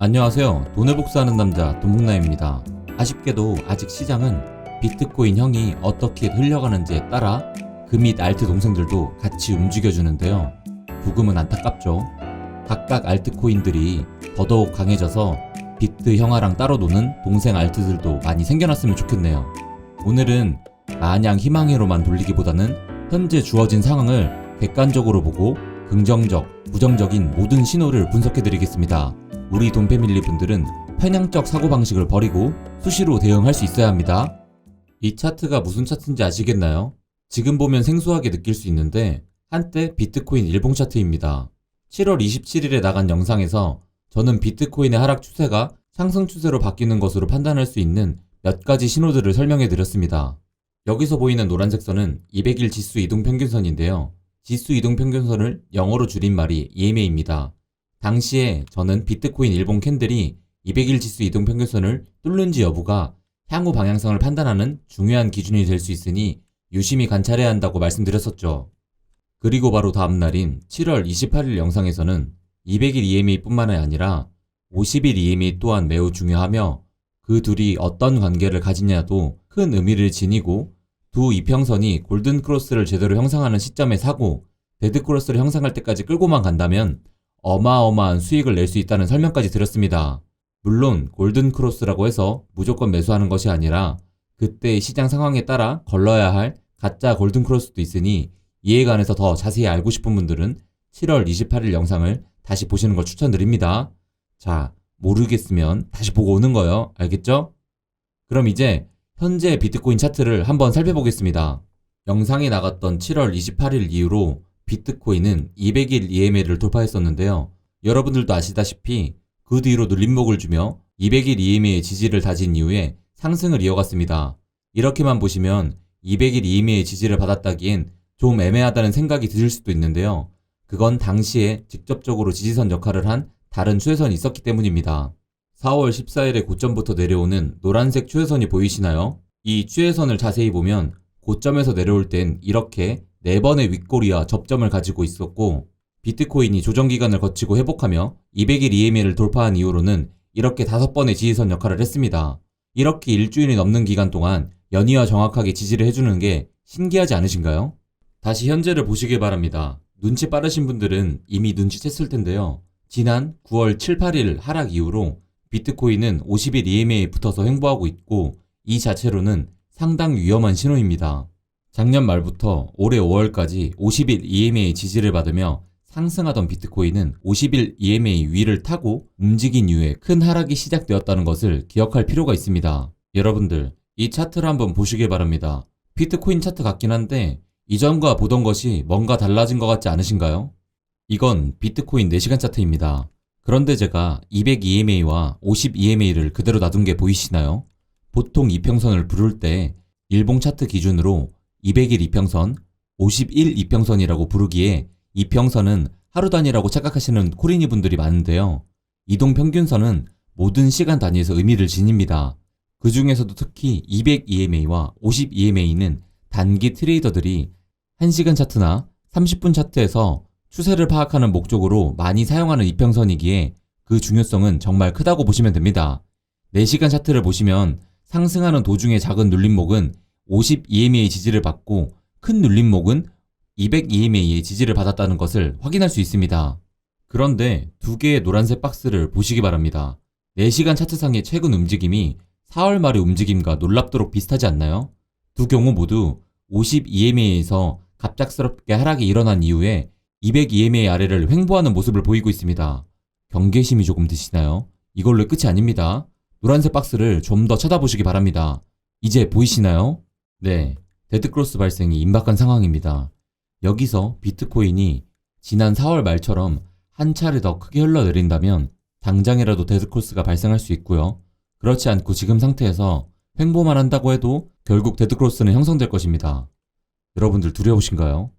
안녕하세요. 돈을 복사하는 남자 돈목나입니다. 아쉽게도 아직 시장은 비트코인형이 어떻게 흘러가는지에 따라 그 및 알트 동생들도 같이 움직여주는데요. 조금은 안타깝죠. 각각 알트코인들이 더더욱 강해져서 비트 형아랑 따로 노는 동생 알트들도 많이 생겨났으면 좋겠네요. 오늘은 마냥 희망회로만 돌리기보다는 현재 주어진 상황을 객관적으로 보고 긍정적, 부정적인 모든 신호를 분석해드리겠습니다. 우리 돈패밀리 분들은 편향적 사고방식을 버리고 수시로 대응할 수 있어야 합니다. 이 차트가 무슨 차트인지 아시겠나요? 지금 보면 생소하게 느낄 수 있는데 한때 비트코인 일봉 차트입니다. 7월 27일에 나간 영상에서 저는 비트코인의 하락 추세가 상승 추세로 바뀌는 것으로 판단할 수 있는 몇 가지 신호들을 설명해 드렸습니다. 여기서 보이는 노란색 선은 200일 지수 이동평균선인데요. 지수 이동평균선을 영어로 줄인 말이 EMA입니다. 당시에 저는 비트코인 일봉 캔들이 200일 지수 이동평균선을 뚫는지 여부가 향후 방향성을 판단하는 중요한 기준이 될 수 있으니 유심히 관찰해야 한다고 말씀드렸었죠. 그리고 바로 다음날인 7월 28일 영상에서는 200일 EMA 뿐만 아니라 50일 EMA 또한 매우 중요하며 그 둘이 어떤 관계를 가지냐도 큰 의미를 지니고 두 이평선이 골든크로스를 제대로 형성하는 시점에 사고 데드크로스를 형성할 때까지 끌고만 간다면 어마어마한 수익을 낼 수 있다는 설명까지 드렸습니다. 물론 골든크로스라고 해서 무조건 매수하는 것이 아니라 그때의 시장 상황에 따라 걸러야 할 가짜 골든크로스도 있으니 이에 관해서 더 자세히 알고 싶은 분들은 7월 28일 영상을 다시 보시는 걸 추천드립니다. 자, 모르겠으면 다시 보고 오는 거예요. 알겠죠? 그럼 이제 현재 비트코인 차트를 한번 살펴보겠습니다. 영상에 나갔던 7월 28일 이후로 비트코인은 200일 EMA를 돌파했었는데요. 여러분들도 아시다시피 그 뒤로 눌림목을 주며 200일 EMA의 지지를 다진 이후에 상승을 이어갔습니다. 이렇게만 보시면 200일 EMA의 지지를 받았다기엔 좀 애매하다는 생각이 드실 수도 있는데요. 그건 당시에 직접적으로 지지선 역할을 한 다른 추세선이 있었기 때문입니다. 4월 14일의 고점부터 내려오는 노란색 추세선이 보이시나요? 이 추세선을 자세히 보면 고점에서 내려올 땐 이렇게 4번의 윗꼬리와 접점을 가지고 있었고 비트코인이 조정기간을 거치고 회복하며 200일 EMA를 돌파한 이후로는 이렇게 5번의 지지선 역할을 했습니다. 이렇게 일주일이 넘는 기간 동안 연이어 정확하게 지지를 해주는 게 신기하지 않으신가요? 다시 현재를 보시길 바랍니다. 눈치 빠르신 분들은 이미 눈치챘을 텐데요. 지난 9월 7, 8일 하락 이후로 비트코인은 50일 EMA에 붙어서 횡보하고 있고 이 자체로는 상당히 위험한 신호입니다. 작년 말부터 올해 5월까지 50일 EMA 지지를 받으며 상승하던 비트코인은 50일 EMA 위를 타고 움직인 이후에 큰 하락이 시작되었다는 것을 기억할 필요가 있습니다. 여러분들, 이 차트를 한번 보시길 바랍니다. 비트코인 차트 같긴 한데 이전과 보던 것이 뭔가 달라진 것 같지 않으신가요? 이건 비트코인 4시간 차트입니다. 그런데 제가 200 EMA와 50 EMA를 그대로 놔둔 게 보이시나요? 보통 이평선을 부를 때 일봉 차트 기준으로 200일 이평선, 51 이평선이라고 부르기에 이평선은 하루 단위라고 착각하시는 코리니 분들이 많은데요. 이동평균선은 모든 시간 단위에서 의미를 지닙니다. 그 중에서도 특히 200 EMA와 50 EMA는 단기 트레이더들이 1시간 차트나 30분 차트에서 추세를 파악하는 목적으로 많이 사용하는 이평선이기에 그 중요성은 정말 크다고 보시면 됩니다. 4시간 차트를 보시면 상승하는 도중에 작은 눌림목은 50 EMA 지지를 받고 큰 눌림목은 200 EMA의 지지를 받았다는 것을 확인할 수 있습니다. 그런데 두 개의 노란색 박스를 보시기 바랍니다. 4시간 차트상의 최근 움직임이 4월 말의 움직임과 놀랍도록 비슷하지 않나요? 두 경우 모두 50 EMA에서 갑작스럽게 하락이 일어난 이후에 200 EMA 아래를 횡보하는 모습을 보이고 있습니다. 경계심이 조금 드시나요? 이걸로 끝이 아닙니다. 노란색 박스를 좀 더 쳐다보시기 바랍니다. 이제 보이시나요? 네, 데드크로스 발생이 임박한 상황입니다. 여기서 비트코인이 지난 4월 말처럼 한 차례 더 크게 흘러내린다면 당장이라도 데드크로스가 발생할 수 있고요. 그렇지 않고 지금 상태에서 횡보만 한다고 해도 결국 데드크로스는 형성될 것입니다. 여러분들 두려우신가요?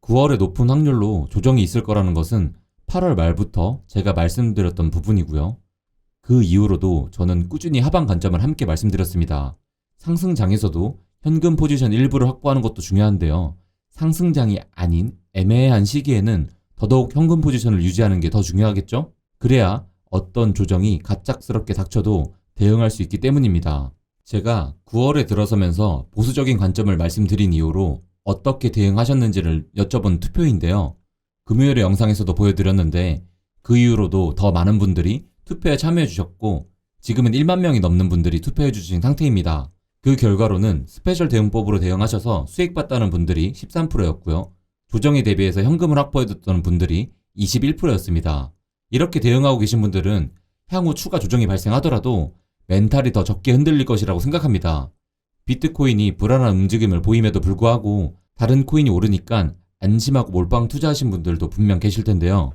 9월에 높은 확률로 조정이 있을 거라는 것은 8월 말부터 제가 말씀드렸던 부분이고요. 그 이후로도 저는 꾸준히 하방 관점을 함께 말씀드렸습니다. 상승장에서도 현금 포지션 일부를 확보하는 것도 중요한데요. 상승장이 아닌 애매한 시기에는 더더욱 현금 포지션을 유지하는 게 더 중요하겠죠? 그래야 어떤 조정이 갑작스럽게 닥쳐도 대응할 수 있기 때문입니다. 제가 9월에 들어서면서 보수적인 관점을 말씀드린 이후로 어떻게 대응하셨는지를 여쭤본 투표인데요. 금요일의 영상에서도 보여드렸는데 그 이후로도 더 많은 분들이 투표에 참여해 주셨고 지금은 1만 명이 넘는 분들이 투표해 주신 상태입니다. 그 결과로는 스페셜 대응법으로 대응하셔서 수익봤다는 분들이 13%였고요. 조정에 대비해서 현금을 확보해뒀던 분들이 21%였습니다. 이렇게 대응하고 계신 분들은 향후 추가 조정이 발생하더라도 멘탈이 더 적게 흔들릴 것이라고 생각합니다. 비트코인이 불안한 움직임을 보임에도 불구하고 다른 코인이 오르니까 안심하고 몰빵 투자하신 분들도 분명 계실 텐데요.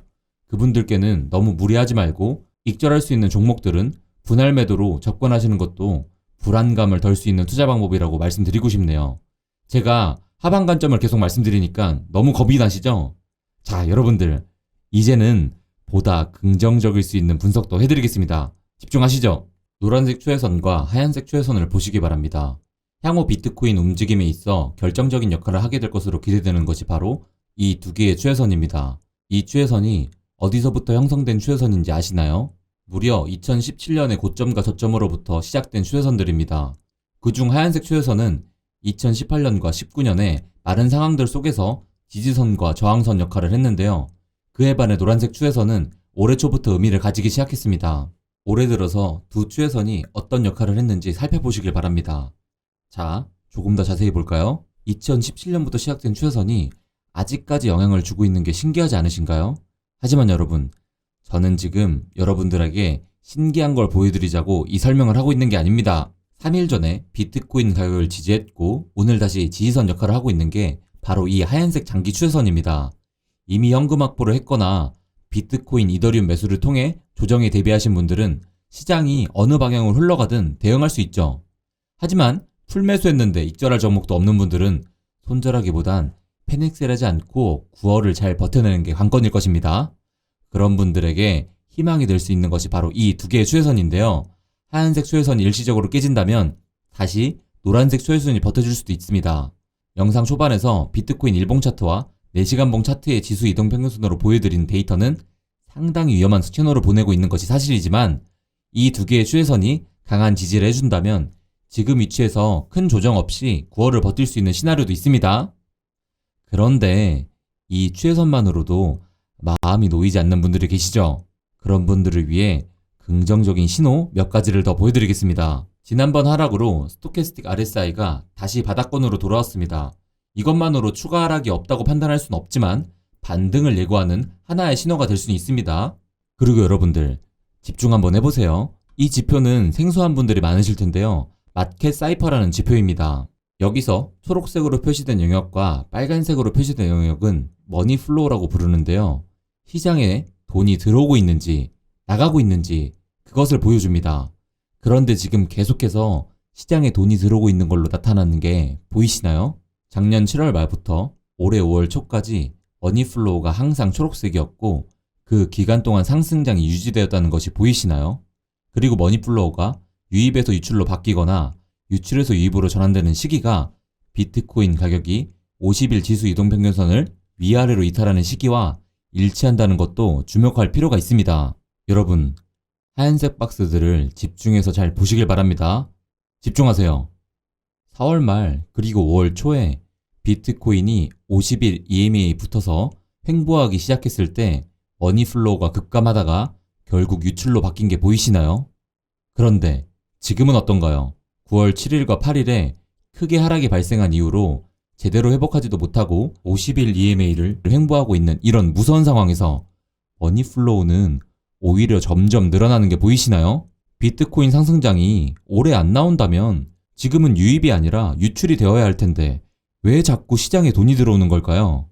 그분들께는 너무 무리하지 말고 익절할 수 있는 종목들은 분할 매도로 접근하시는 것도 불안감을 덜 수 있는 투자 방법이라고 말씀드리고 싶네요. 제가 하방 관점을 계속 말씀드리니까 너무 겁이 나시죠? 자, 여러분들 이제는 보다 긍정적일 수 있는 분석도 해드리겠습니다. 집중하시죠. 노란색 추세선과 하얀색 추세선을 보시기 바랍니다. 향후 비트코인 움직임에 있어 결정적인 역할을 하게 될 것으로 기대되는 것이 바로 이 두 개의 추세선입니다. 이 추세선이 어디서부터 형성된 추세선인지 아시나요? 무려 2017년의 고점과 저점으로부터 시작된 추세선들입니다. 그중 하얀색 추세선은 2018년과 19년에 많은 상황들 속에서 지지선과 저항선 역할을 했는데요. 그에 반해 노란색 추세선은 올해 초부터 의미를 가지기 시작했습니다. 올해 들어서 두 추세선이 어떤 역할을 했는지 살펴보시길 바랍니다. 자, 조금 더 자세히 볼까요? 2017년부터 시작된 추세선이 아직까지 영향을 주고 있는 게 신기하지 않으신가요? 하지만 여러분, 저는 지금 여러분들에게 신기한 걸 보여드리자고 이 설명을 하고 있는 게 아닙니다. 3일 전에 비트코인 가격을 지지했고 오늘 다시 지지선 역할을 하고 있는 게 바로 이 하얀색 장기 추세선입니다. 이미 현금 확보를 했거나 비트코인, 이더리움 매수를 통해 조정에 대비하신 분들은 시장이 어느 방향으로 흘러가든 대응할 수 있죠. 하지만 풀매수했는데 익절할 종목도 없는 분들은 손절하기보단 패닉셀하지 않고 9월을 잘 버텨내는 게 관건일 것입니다. 그런 분들에게 희망이 될 수 있는 것이 바로 이 두 개의 추세선인데요. 하얀색 추세선이 일시적으로 깨진다면 다시 노란색 추세선이 버텨줄 수도 있습니다. 영상 초반에서 비트코인 일봉 차트와 4시간봉 차트의 지수 이동 평균선으로 보여드린 데이터는 상당히 위험한 스캐너를 보내고 있는 것이 사실이지만 이 두 개의 추세선이 강한 지지를 해준다면 지금 위치에서 큰 조정 없이 9월을 버틸 수 있는 시나리오도 있습니다. 그런데 이 추세선만으로도 마음이 놓이지 않는 분들이 계시죠? 그런 분들을 위해 긍정적인 신호 몇 가지를 더 보여드리겠습니다. 지난번 하락으로 스토캐스틱 RSI가 다시 바닥권으로 돌아왔습니다. 이것만으로 추가 하락이 없다고 판단할 수는 없지만 반등을 예고하는 하나의 신호가 될 수는 있습니다. 그리고 여러분들 집중 한번 해보세요. 이 지표는 생소한 분들이 많으실 텐데요. 마켓 사이퍼라는 지표입니다. 여기서 초록색으로 표시된 영역과 빨간색으로 표시된 영역은 머니 플로우라고 부르는데요. 시장에 돈이 들어오고 있는지 나가고 있는지 그것을 보여줍니다. 그런데 지금 계속해서 시장에 돈이 들어오고 있는 걸로 나타나는 게 보이시나요? 작년 7월 말부터 올해 5월 초까지 머니 플로우가 항상 초록색이었고 그 기간 동안 상승장이 유지되었다는 것이 보이시나요? 그리고 머니 플로우가 유입에서 유출로 바뀌거나 유출에서 유입으로 전환되는 시기가 비트코인 가격이 50일 지수 이동평균선을 위아래로 이탈하는 시기와 일치한다는 것도 주목할 필요가 있습니다. 여러분, 하얀색 박스들을 집중해서 잘 보시길 바랍니다. 집중하세요. 4월 말 그리고 5월 초에 비트코인이 50일 EMA에 붙어서 횡보하기 시작했을 때 머니플로우가 급감하다가 결국 유출로 바뀐 게 보이시나요? 그런데 지금은 어떤가요? 9월 7일과 8일에 크게 하락이 발생한 이후로 제대로 회복하지도 못하고 50일 EMA를 횡보하고 있는 이런 무서운 상황에서 머니플로우는 오히려 점점 늘어나는 게 보이시나요? 비트코인 상승장이 올해 안 나온다면 지금은 유입이 아니라 유출이 되어야 할 텐데 왜 자꾸 시장에 돈이 들어오는 걸까요?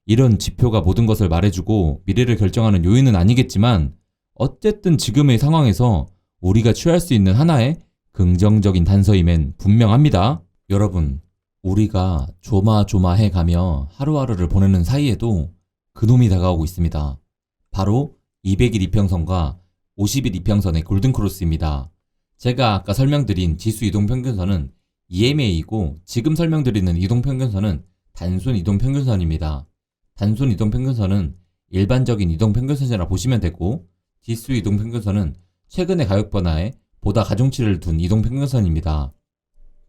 이런 지표가 모든 것을 말해주고 미래를 결정하는 요인은 아니겠지만 어쨌든 지금의 상황에서 우리가 취할 수 있는 하나의 긍정적인 단서임엔 분명합니다. 여러분, 우리가 조마조마해 가며 하루하루를 보내는 사이에도 그놈이 다가오고 있습니다. 바로 200일 이평선과 50일 이평선의 골든크로스입니다. 제가 아까 설명드린 지수 이동평균선은 EMA이고 지금 설명드리는 이동평균선은 단순 이동평균선입니다. 단순 이동평균선은 일반적인 이동평균선이라 보시면 되고 지수 이동평균선은 최근의 가격 변화에 보다 가중치를 둔 이동평균선입니다.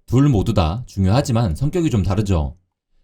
둘 모두 다 중요하지만 성격이 좀 다르죠.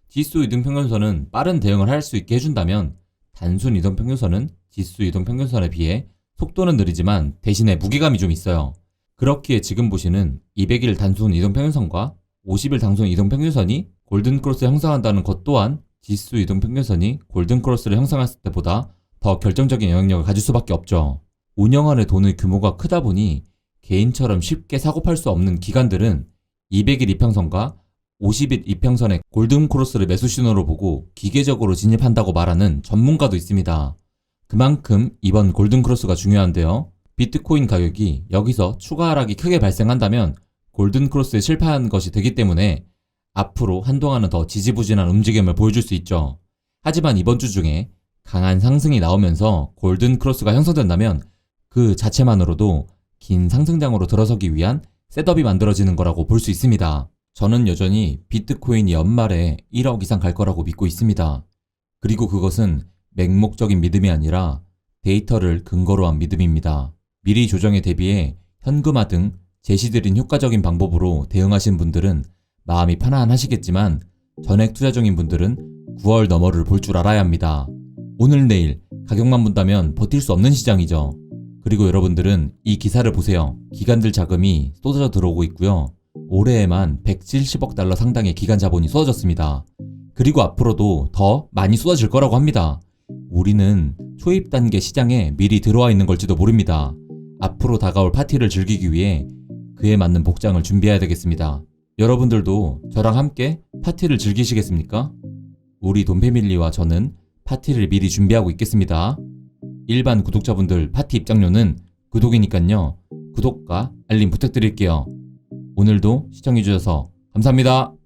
지수 이동평균선은 빠른 대응을 할 수 있게 해준다면 단순 이동평균선은 지수 이동평균선에 비해 속도는 느리지만 대신에 무게감이 좀 있어요. 그렇기에 지금 보시는 200일 단순 이동평균선과 50일 단순 이동평균선이 골든크로스를 형성한다는 것 또한 지수 이동평균선이 골든크로스를 형성했을 때보다 더 결정적인 영향력을 가질 수밖에 없죠. 운영하는 돈의 규모가 크다 보니 개인처럼 쉽게 사고팔 수 없는 기관들은 200일 이평선과 50일 이평선의 골든크로스를 매수 신호로 보고 기계적으로 진입한다고 말하는 전문가도 있습니다. 그만큼 이번 골든크로스가 중요한데요. 비트코인 가격이 여기서 추가 하락이 크게 발생한다면 골든크로스에 실패한 것이 되기 때문에 앞으로 한동안은 더 지지부진한 움직임을 보여줄 수 있죠. 하지만 이번 주 중에 강한 상승이 나오면서 골든크로스가 형성된다면 그 자체만으로도 긴 상승장으로 들어서기 위한 셋업이 만들어지는 거라고 볼 수 있습니다. 저는 여전히 비트코인이 연말에 1억 이상 갈 거라고 믿고 있습니다. 그리고 그것은 맹목적인 믿음이 아니라 데이터를 근거로 한 믿음입니다. 미리 조정에 대비해 현금화 등 제시드린 효과적인 방법으로 대응하신 분들은 마음이 편안하시겠지만 전액 투자 중인 분들은 9월 너머를 볼 줄 알아야 합니다. 오늘 내일 가격만 본다면 버틸 수 없는 시장이죠. 그리고 여러분들은 이 기사를 보세요. 기관들 자금이 쏟아져 들어오고 있고요. 올해에만 170억 달러 상당의 기관 자본이 쏟아졌습니다. 그리고 앞으로도 더 많이 쏟아질 거라고 합니다. 우리는 초입 단계 시장에 미리 들어와 있는 걸지도 모릅니다. 앞으로 다가올 파티를 즐기기 위해 그에 맞는 복장을 준비해야 되겠습니다. 여러분들도 저랑 함께 파티를 즐기시겠습니까? 우리 돈패밀리와 저는 파티를 미리 준비하고 있겠습니다. 일반 구독자분들 파티 입장료는 구독이니깐요. 구독과 알림 부탁드릴게요. 오늘도 시청해주셔서 감사합니다.